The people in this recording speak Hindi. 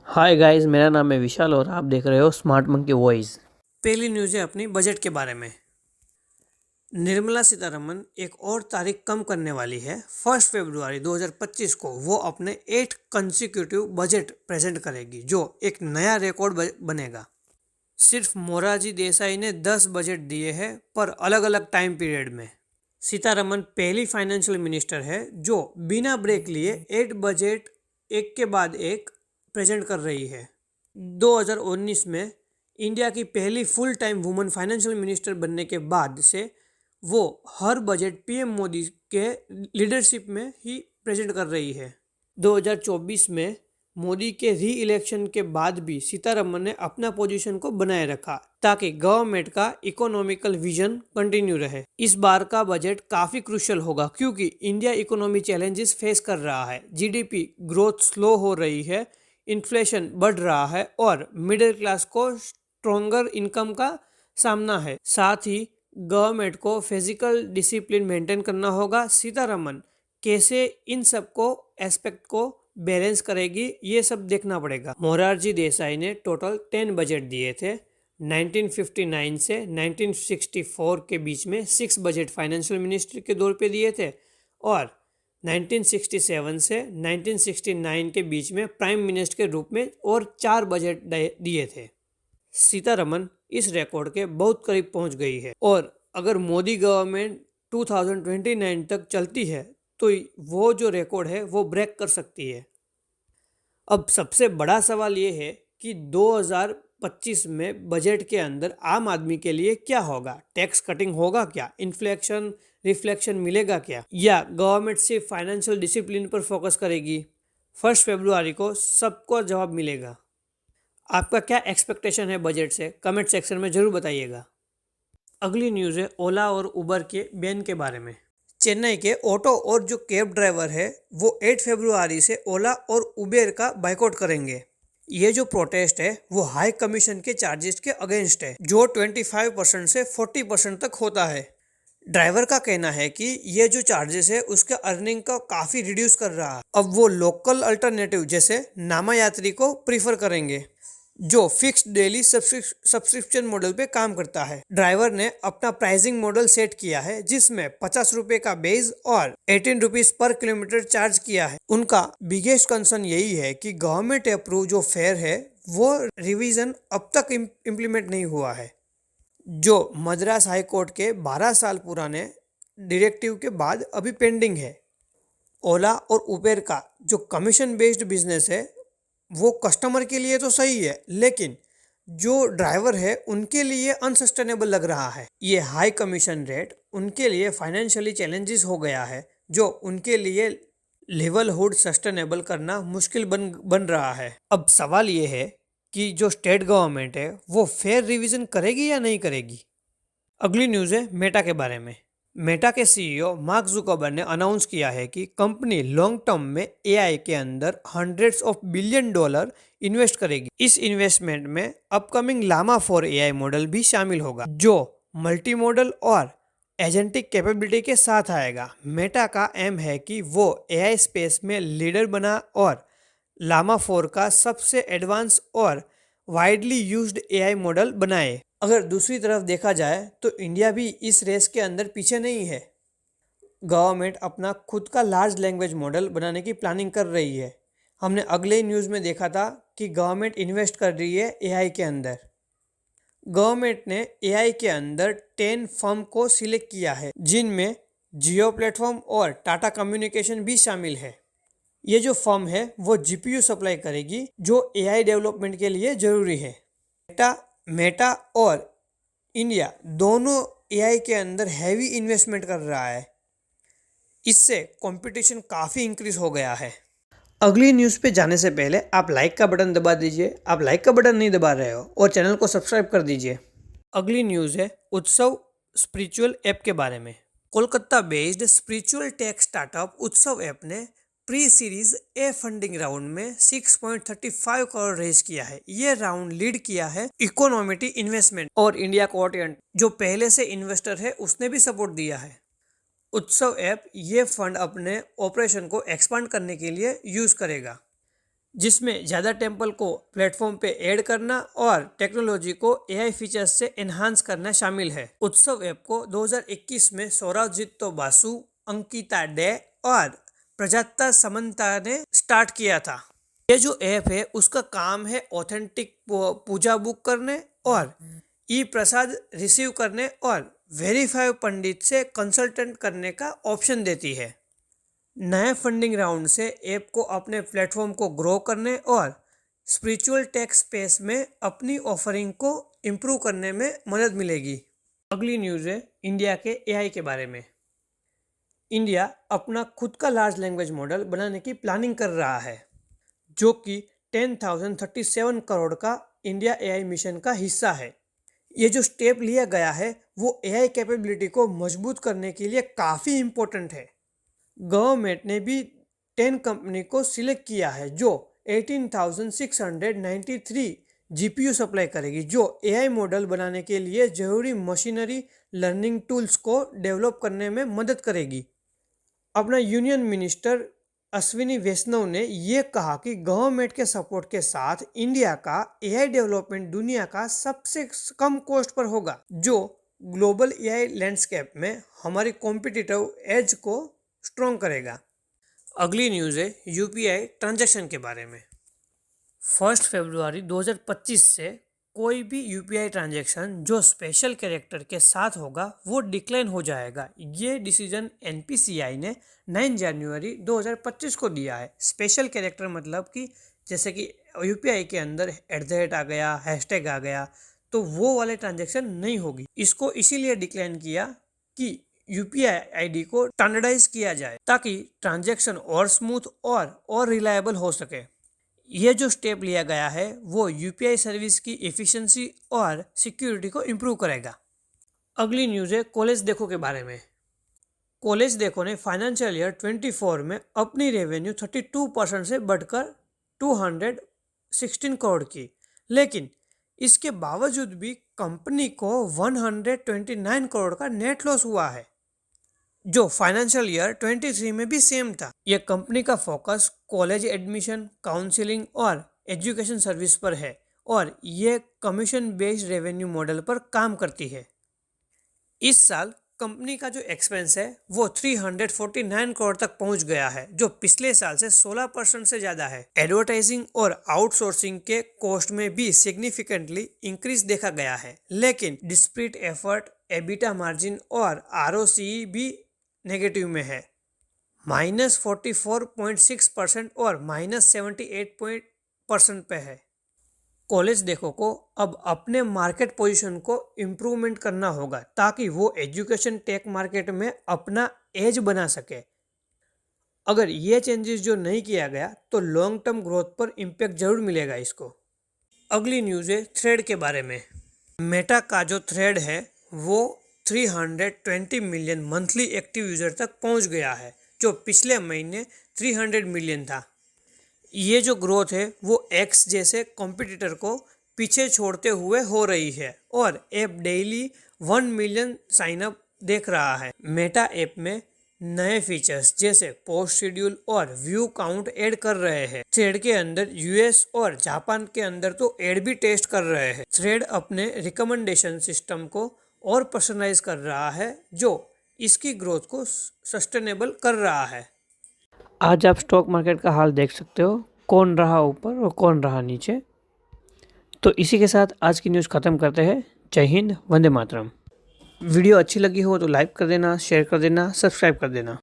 हाय गाइस, मेरा नाम है विशाल और आप देख रहे हो स्मार्ट मंकी वॉइस। पहली न्यूज़ है अपनी बजट के बारे में। निर्मला सीतारमन एक और तारीख कम करने वाली है। 1 फरवरी 2025 को वो अपने 8 कंसेक्यूटिव बजट प्रेजेंट करेगी, जो एक नया रिकॉर्ड बनेगा। सिर्फ मोरारजी देसाई ने 10 बजट दिए हैं, पर अलग अलग टाइम पीरियड में। सीतारमन पहली फाइनेंशियल मिनिस्टर है जो बिना ब्रेक लिए 8 बजट एक के बाद एक प्रेजेंट कर रही है। 2019 में इंडिया की पहली full time woman financial minister बनने के बाद से वो हर बजट पीएम मोदी के लीडरशिप में ही प्रेजेंट कर रही है। 2024 में मोदी के री इलेक्शन के बाद भी सीतारमन ने अपना पोजीशन को बनाए रखा ताकि गवर्नमेंट का इकोनॉमिकल विजन कंटिन्यू रहे। इस बार का बजट काफी क्रूशियल होगा क्योंकि इंडिया इकोनॉमी चैलेंजेस फेस कर रहा है। जीडीपी ग्रोथ स्लो हो रही है, इन्फ्लेशन बढ़ रहा है और मिडिल क्लास को स्ट्रॉन्गर इनकम का सामना है। साथ ही गवर्नमेंट को फिजिकल डिसिप्लिन मेंटेन करना होगा। सीतारमन कैसे इन सबको एस्पेक्ट को बैलेंस करेगी, ये सब देखना पड़ेगा। मोरारजी देसाई ने टोटल 10 बजट दिए थे। 1959 से 1964 के बीच में 6 बजट फाइनेंशियल मिनिस्टर के दौर पे दिए थे और 1967 से 1969 के बीच में प्राइम मिनिस्टर के रूप में और 4 बजट दिए थे। सीतारमन इस रिकॉर्ड के बहुत करीब पहुंच गई है और अगर मोदी गवर्नमेंट 2029 तक चलती है तो वो जो रिकॉर्ड है वो ब्रेक कर सकती है। अब सबसे बड़ा सवाल ये है कि 2025 में बजट के अंदर आम आदमी के लिए क्या होगा। टैक्स कटिंग होगा क्या, इन्फ्लेशन रिफ्लेक्शन मिलेगा क्या, या गवर्नमेंट सिर्फ फाइनेंशियल डिसिप्लिन पर फोकस करेगी। 1 फरवरी को सबको जवाब मिलेगा। आपका क्या एक्सपेक्टेशन है बजट से, कमेंट सेक्शन में जरूर बताइएगा। अगली न्यूज़ है ओला और उबर के बैन के बारे में। चेन्नई के ऑटो और जो कैब ड्राइवर है वो 8 फरवरी से ओला और उबेर का बाइकआउट करेंगे। ये जो प्रोटेस्ट है वो हाई कमीशन के चार्जेस के अगेंस्ट है जो 25% से 40% तक होता है। ड्राइवर का कहना है कि ये जो चार्जेस है उसके अर्निंग का काफ़ी रिड्यूस कर रहा है। अब वो लोकल अल्टरनेटिव जैसे नामा यात्री को प्रीफर करेंगे जो फिक्स्ड डेली सब्सक्रिप्शन मॉडल पे काम करता है। ड्राइवर ने अपना प्राइसिंग मॉडल सेट किया है जिसमें 50 रुपए का बेस और 18 रुपीज पर किलोमीटर चार्ज किया है। उनका बिगेस्ट कंसर्न यही है कि गवर्नमेंट अप्रूव जो फेयर है वो रिवीजन अब तक इम्प्लीमेंट नहीं हुआ है, जो मद्रास हाई कोर्ट के 12 साल पुराने डायरेक्टिव के बाद अभी पेंडिंग है। ओला और उबेर का जो कमीशन बेस्ड बिजनेस है वो कस्टमर के लिए तो सही है, लेकिन जो ड्राइवर है उनके लिए अनसस्टेनेबल लग रहा है। ये हाई कमीशन रेट उनके लिए फाइनेंशियली चैलेंजेस हो गया है, जो उनके लिए लिवलीहुड सस्टेनेबल करना मुश्किल बन रहा है। अब सवाल ये है कि जो स्टेट गवर्नमेंट है वो फेयर रिवीजन करेगी या नहीं करेगी। अगली न्यूज़ है मेटा के बारे में। मेटा के सीईओ मार्क जुकरबर्ग ने अनाउंस किया है कि कंपनी लॉन्ग टर्म में एआई के अंदर $100 बिलियन इन्वेस्ट करेगी। इस इन्वेस्टमेंट में अपकमिंग लामा 4 एआई मॉडल भी शामिल होगा जो मल्टी मॉडल और एजेंटिक कैपेबिलिटी के साथ आएगा। मेटा का एम है कि वो एआई स्पेस में लीडर बना और लामा 4 का सबसे एडवांस और वाइडली यूज्ड एआई मॉडल बनाए। अगर दूसरी तरफ देखा जाए तो इंडिया भी इस रेस के अंदर पीछे नहीं है। गवर्नमेंट अपना खुद का लार्ज लैंग्वेज मॉडल बनाने की प्लानिंग कर रही है। हमने अगले न्यूज़ में देखा था कि गवर्नमेंट इन्वेस्ट कर रही है एआई के अंदर। गवर्नमेंट ने एआई के अंदर 10 फर्म को सिलेक्ट किया है जिनमें जियो प्लेटफॉर्म और टाटा कम्युनिकेशन भी शामिल है। ये जो फर्म है वो जीपीयू सप्लाई करेगी जो एआई डेवलपमेंट के लिए ज़रूरी है। मेटा और इंडिया दोनों एआई के अंदर हैवी इन्वेस्टमेंट कर रहा है। इससे कंपटीशन काफ़ी इंक्रीज हो गया है। अगली न्यूज़ पे जाने से पहले आप लाइक का बटन दबा दीजिए। आप लाइक का बटन नहीं दबा रहे हो और चैनल को सब्सक्राइब कर दीजिए। अगली न्यूज़ है उत्सव स्पिरिचुअल ऐप के बारे में। Kolkata based spiritual tech startup उत्सव ऐप ने pre series A funding round में 6.35 करोड़ रेज किया है। ये राउंड लीड किया है इकोनॉमिटी इन्वेस्टमेंट और इंडिया कोऑर्डिनेट जो पहले से इन्वेस्टर है उसने भी सपोर्ट दिया है। उत्सव ऐप ये फंड अपने ऑपरेशन को एक्सपांड करने के लिए यूज करेगा। जिसमें ज़्यादा टेम्पल को प्लेटफॉर्म पे ऐड करना और टेक्नोलॉजी को एआई फीचर्स से एनहांस करना शामिल है। उत्सव ऐप को 2021 में सौरवजीत बासु, अंकिता डे और प्रजाता समंता ने स्टार्ट किया था। ये जो ऐप है उसका काम है ऑथेंटिक पूजा बुक करने और ई प्रसाद रिसीव करने और वेरीफाई पंडित से कंसल्टेंट करने का ऑप्शन देती है। नए फंडिंग राउंड से ऐप को अपने प्लेटफॉर्म को ग्रो करने और स्पिरिचुअल टेक स्पेस में अपनी ऑफरिंग को इम्प्रूव करने में मदद मिलेगी। अगली न्यूज़ है इंडिया के एआई के बारे में। इंडिया अपना खुद का लार्ज लैंग्वेज मॉडल बनाने की प्लानिंग कर रहा है, जो कि 10,037 करोड़ का इंडिया एआई मिशन का हिस्सा है। ये जो स्टेप लिया गया है वो एआई कैपेबिलिटी को मजबूत करने के लिए काफ़ी इम्पोर्टेंट है। गवर्नमेंट ने भी 10 कंपनी को सिलेक्ट किया है जो 18,693 जीपीयू सप्लाई करेगी, जो एआई मॉडल बनाने के लिए जरूरी मशीनरी लर्निंग टूल्स को डेवलप करने में मदद करेगी। अपना यूनियन मिनिस्टर अश्विनी वैष्णव ने ये कहा कि गवर्नमेंट के सपोर्ट के साथ इंडिया का एआई डेवलपमेंट दुनिया का सबसे कम कॉस्ट पर होगा, जो ग्लोबल एआई लैंडस्केप में हमारी कॉम्पिटिटिव एज को स्ट्रॉन्ग करेगा। अगली न्यूज़ है यूपीआई ट्रांजैक्शन के बारे में। 1 फरवरी 2025 से कोई भी यूपीआई ट्रांजैक्शन जो स्पेशल कैरेक्टर के साथ होगा वो डिक्लाइन हो जाएगा। ये डिसीजन एनपीसीआई ने 9 जनवरी 2025 को दिया है। स्पेशल कैरेक्टर मतलब कि जैसे कि यूपीआई के अंदर @ आ गया, हैशटैग आ गया, तो वो वाले ट्रांजैक्शन नहीं होगी। इसको इसीलिए डिक्लाइन किया कि यूपीआई आईडी को स्टैंडर्डाइज किया जाए ताकि ट्रांजैक्शन और स्मूथ और रिलायबल हो सके। ये जो स्टेप लिया गया है वो यूपीआई सर्विस की एफिशिएंसी और सिक्योरिटी को इम्प्रूव करेगा। अगली न्यूज़ है कॉलेज देखो के बारे में। कॉलेज देखो ने फाइनेंशियल ईयर 24 में अपनी रेवेन्यू 32% से बढ़कर 216 करोड़ की, लेकिन इसके बावजूद भी कंपनी को 129 करोड़ का नेट लॉस हुआ है, जो फाइनेंशियल ईयर 23 में भी सेम था। यह कंपनी का फोकस कॉलेज एडमिशन, काउंसलिंग और एजुकेशन सर्विस पर है और ये कमीशन बेस्ड रेवेन्यू मॉडल पर काम करती है। इस साल कंपनी का जो एक्सपेंस है वो 349 करोड़ तक पहुंच गया है, जो पिछले साल से 16% से ज़्यादा है। एडवर्टाइजिंग और आउटसोर्सिंग के कॉस्ट में भी सिग्निफिकेंटली इंक्रीज देखा गया है, लेकिन डिस्प्रीट एफर्ट, एबिटा मार्जिन और आरओसीई भी नेगेटिव में है, -44.6% और -78% पे है। कॉलेज देखो को अब अपने मार्केट पोजीशन को इम्प्रूवमेंट करना होगा ताकि वो एजुकेशन टेक मार्केट में अपना एज बना सके। अगर ये चेंजेस जो नहीं किया गया तो लॉन्ग टर्म ग्रोथ पर इम्पैक्ट जरूर मिलेगा इसको। अगली न्यूज़ है थ्रेड के बारे में। मेटा का जो थ्रेड है वो 320 मिलियन मंथली एक्टिव यूजर तक पहुंच गया है, जो पिछले महीने 300 मिलियन था। ये जो ग्रोथ है वो एक्स जैसे कॉम्पिटिटर को पीछे छोड़ते हुए हो रही है और ऐप डेली 1 मिलियन साइनअप देख रहा है। मेटा ऐप में नए फीचर्स जैसे पोस्ट शेड्यूल और व्यू काउंट ऐड कर रहे हैं। थ्रेड के अंदर यूएस और जापान के अंदर तो ऐड भी टेस्ट कर रहे हैं। थ्रेड अपने रिकमेंडेशन सिस्टम को और पर्सनलाइज कर रहा है, जो इसकी ग्रोथ को सस्टेनेबल कर रहा है। आज आप स्टॉक मार्केट का हाल देख सकते हो, कौन रहा ऊपर और कौन रहा नीचे। तो इसी के साथ आज की न्यूज़ ख़त्म करते हैं। जय हिंद, वंदे मातरम। वीडियो अच्छी लगी हो तो लाइक कर देना, शेयर कर देना, सब्सक्राइब कर देना।